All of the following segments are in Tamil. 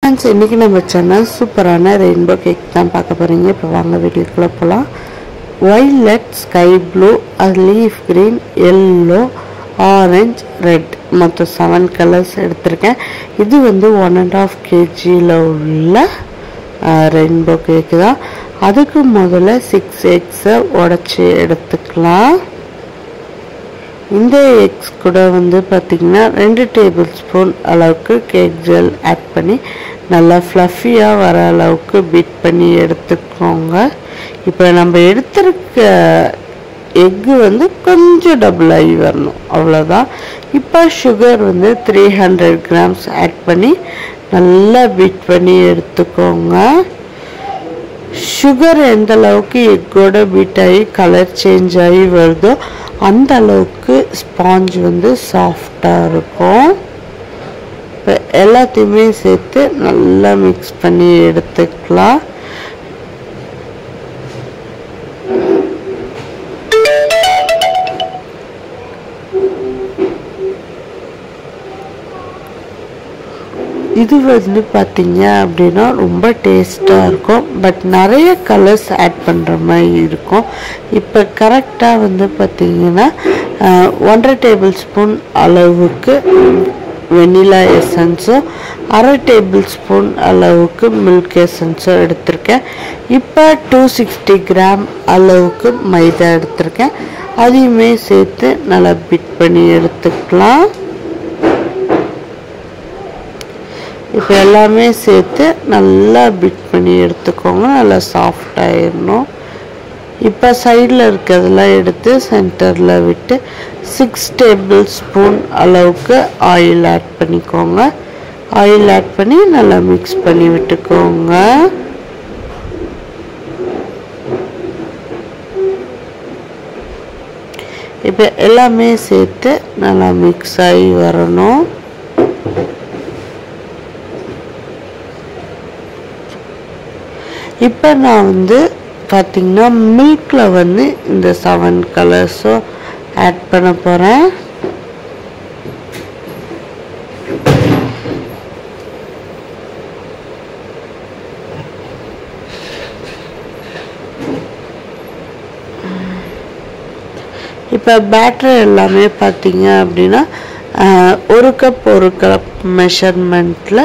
फ्रेंड्स इनकी நம்ம சேனல் சூப்பரான ரெயின்போ கேக் தான் பார்க்க போறீங்க. இப்போ வாங்க வீடியோக்குள்ள போலாம். Violet, sky blue, leaf green, yellow, orange, red மொத்தம் 7 கலர்ஸ் எடுத்துர்க்கேன். இது வந்து 1.5 kg ல உள்ள ரெயின்போ கேக் தான். அதுக்கு முதல்ல 6 eggs உடைச்சு எடுத்துக்கலாம். இந்த எக்ஸ் கூட வந்து பாத்தீங்கன்னா 2 டேபிள்ஸ்பூன் அளவுக்கு கேக் ஜெல் ஆட் பண்ணி நல்லா ஃப்ளஃபியா வர அளவுக்கு பீட் பண்ணி எடுத்துக்கோங்க. இப்போ நம்ம எடுத்துருக்க எக் வந்து கொஞ்சம் டபுள் ஆகி வரணும், அவ்வளோதான். இப்போ சுகர் வந்து 300 grams ஆட் பண்ணி நல்லா பீட் பண்ணி எடுத்துக்கோங்க. சுகர் எந்த அளவுக்கு எக்கோட பீட் ஆகி கலர் சேஞ்ச் ஆகி வருதோ அந்த அளவுக்கு ஸ்பாஞ்ச் வந்து சாஃப்டாக இருக்கும். இப்போ எல்லாத்தையுமே சேர்த்து நல்லா மிக்ஸ் பண்ணி எடுத்துக்கலாம். இது வந்து பார்த்தீங்க அப்படின்னா ரொம்ப டேஸ்ட்டாக இருக்கும். பட் நிறைய கலர்ஸ் ஆட் பண்ணுற மாதிரி இருக்கும். இப்போ கரெக்டாக வந்து பார்த்தீங்கன்னா 1.5 டேபிள்ஸ்பூன் அளவுக்கு வெனிலா எசன்ஸும் 1/2 டேபிள்ஸ்பூன் அளவுக்கு மில்க் எசன்ஸும் எடுத்திருக்கேன். இப்போ 260 கிராம் அளவுக்கு மைதா எடுத்திருக்கேன். அதையுமே சேர்த்து நல்லா பீட் பண்ணி எடுத்துக்கலாம். இப்போ எல்லாமே சேர்த்து நல்லா பீட் பண்ணி எடுத்துக்கோங்க. நல்லா சாஃப்டாகிடணும். இப்போ சைடில் இருக்கிறதெல்லாம் எடுத்து சென்டரில் விட்டு 6 டேபிள்ஸ்பூன் அளவுக்கு ஆயில் ஆட் பண்ணிக்கோங்க. ஆயில் ஆட் பண்ணி நல்லா மிக்ஸ் பண்ணி விட்டுக்கோங்க. இப்போ எல்லாமே சேர்த்து நல்லா மிக்ஸ் ஆகி வரணும். இப்போ நான் வந்து பார்த்திங்கன்னா மில்கில் வந்து இந்த 7 கலர்ஸும் ஆட் பண்ண போகிறேன். இப்போ பேட்டர் எல்லாமே பார்த்தீங்க அப்படின்னா 1 கப் மெஷர்மெண்ட்டில்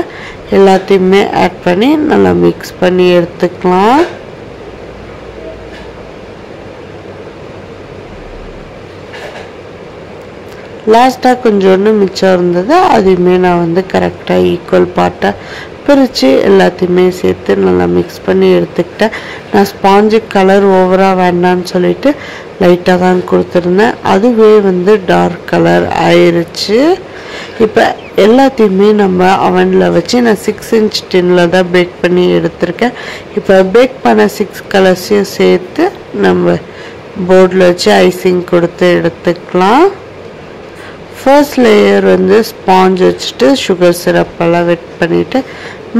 எல்லாத்தையுமே ஆட் பண்ணி நல்லா மிக்ஸ் பண்ணி எடுத்துக்கலாம். லாஸ்ட்டாக கொஞ்சோண்டு மிச்சம் இருந்தது, அதையுமே நான் வந்து கரெக்டாக ஈக்குவல் பார்ட்டாக பிரித்து எல்லாத்தையுமே சேர்த்து நல்லா மிக்ஸ் பண்ணி எடுத்துக்கிட்டேன். நான் ஸ்பாஞ்சு கலர் ஓவராக வேண்டான்னு சொல்லிட்டு லைட்டாக தான் கொடுத்துருந்தேன். அதுவே வந்து டார்க் கலர் ஆயிடுச்சு. இப்போ எல்லாத்தையுமே நம்ம அவனில் வச்சு நான் 6 inch டின்னில் தான் பேக் பண்ணி எடுத்திருக்கேன். இப்போ பேக் பண்ண 6 கலர்ஸையும் சேர்த்து நம்ம போர்டில் வச்சு ஐசிங் கொடுத்து எடுத்துக்கலாம். ஃபர்ஸ்ட் லேயர் வந்து ஸ்பாஞ்ச் வச்சுட்டு சுகர் சிரப்பெல்லாம் வெட் பண்ணிவிட்டு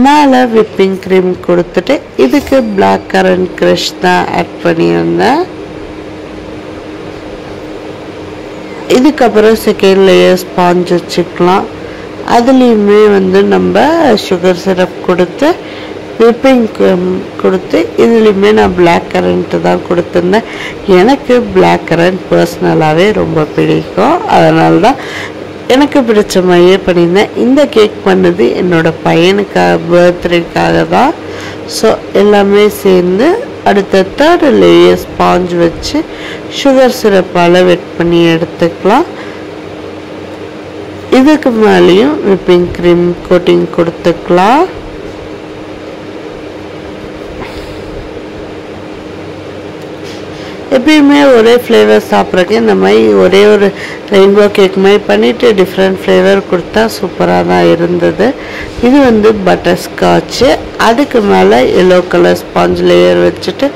மேலே விப்பிங் க்ரீம் கொடுத்துட்டு இதுக்கு பிளாக் கரண்ட் க்ரஷ் தான் ஆட் பண்ணியிருந்தேன். இதுக்கப்புறம் செகண்ட் லேயர் ஸ்பாஞ்ச் வச்சுக்கலாம். அதுலேயுமே வந்து நம்ம சுகர் சிரப் கொடுத்து விப்பிங் கொடுத்து இதுலேயுமே நான் பிளாக் கரண்ட்டு தான் கொடுத்துருந்தேன். எனக்கு பிளாக் கரண்ட் பர்சனலாகவே ரொம்ப பிடிக்கும். அதனால தான் எனக்கு பிடிச்ச மாதிரியே பண்ணியிருந்தேன். இந்த கேக் பண்ணது என்னோடய பையனுக்காக பர்த்டேக்காக தான். ஸோ எல்லாமே சேர்ந்து அடுத்த 3rd லேயர் ஸ்பாஞ்ச் வச்சு சுகர் சிரப்பால் வெட் பண்ணி எடுத்துக்கலாம். இதுக்கு மேலேயும் விப்பிங் க்ரீம் கோட்டிங் கொடுத்துக்கலாம். எப்பயுமே ஒரே ஃப்ளேவர் சாப்பிட்றதுக்கு இந்த மாதிரி ஒரே ஒரு ரெயின்போ கேக் மாதிரி பண்ணிவிட்டு டிஃப்ரெண்ட் ஃப்ளேவர் கொடுத்தா சூப்பராக தான் இருந்தது. இது வந்து பட்டர் ஸ்காட்சு. அதுக்கு மேலே எல்லோ கலர் ஸ்பாஞ்ச் லேயர் வச்சுட்டு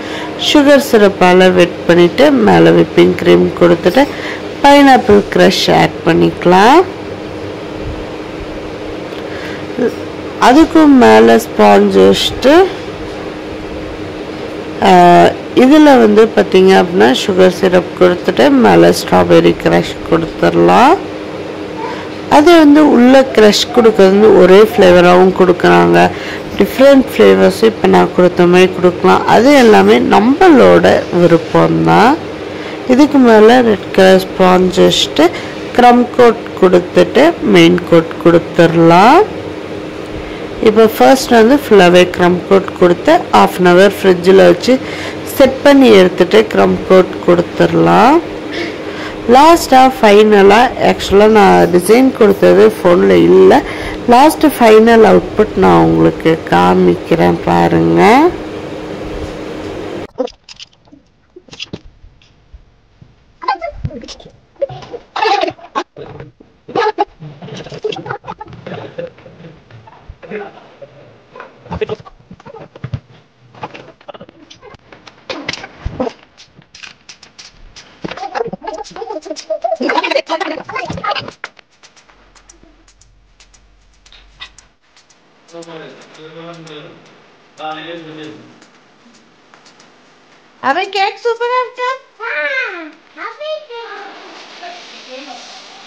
சுகர் சிரப்பால் வெட் பண்ணிவிட்டு மேலே விப்பிங் க்ரீம் கொடுத்துட்டு பைனாப்பிள் க்ரஷ் ஆட் பண்ணிக்கலாம். அதுக்கும் மேலே ஸ்பாஞ்ச் வச்சுட்டு இதில் வந்து பார்த்திங்க அப்படின்னா சுகர் சிரப் கொடுத்துட்டு மேலே ஸ்ட்ராபெரி க்ரஷ் கொடுத்துடலாம். அது வந்து உள்ள க்ரஷ் கொடுக்கறது வந்து ஒரே ஃப்ளேவராகவும் கொடுக்குறாங்க. டிஃப்ரெண்ட் ஃப்ளேவர்ஸும் இப்போ நான் கொடுத்த மாதிரி கொடுக்கலாம். அது எல்லாமே நம்மளோட விருப்பம்தான். இதுக்கு மேலே ரெட் கலர் ஸ்பாஞ்ச் வச்சுட்டு க்ரம் கோட் கொடுத்துட்டு மெயின் கோட் கொடுத்துடலாம். இப்போ ஃபர்ஸ்ட் வந்து ஃபுல்லாகவே க்ரம் கோட் கொடுத்து ½ அன் ஹவர் ஃப்ரிட்ஜில் வச்சு செட் பண்ணி எடுத்துகிட்டு க்ரம் கோட் கொடுத்துடலாம். லாஸ்ட்டாக ஃபைனலாக ஆக்சுவலாக நான் டிசைன் கொடுத்தது ஃபோனில் இல்லை. லாஸ்ட்டு ஃபைனல் அவுட்புட் நான் உங்களுக்கு காமிக்கிறேன் பாருங்கள். Have a cake super after?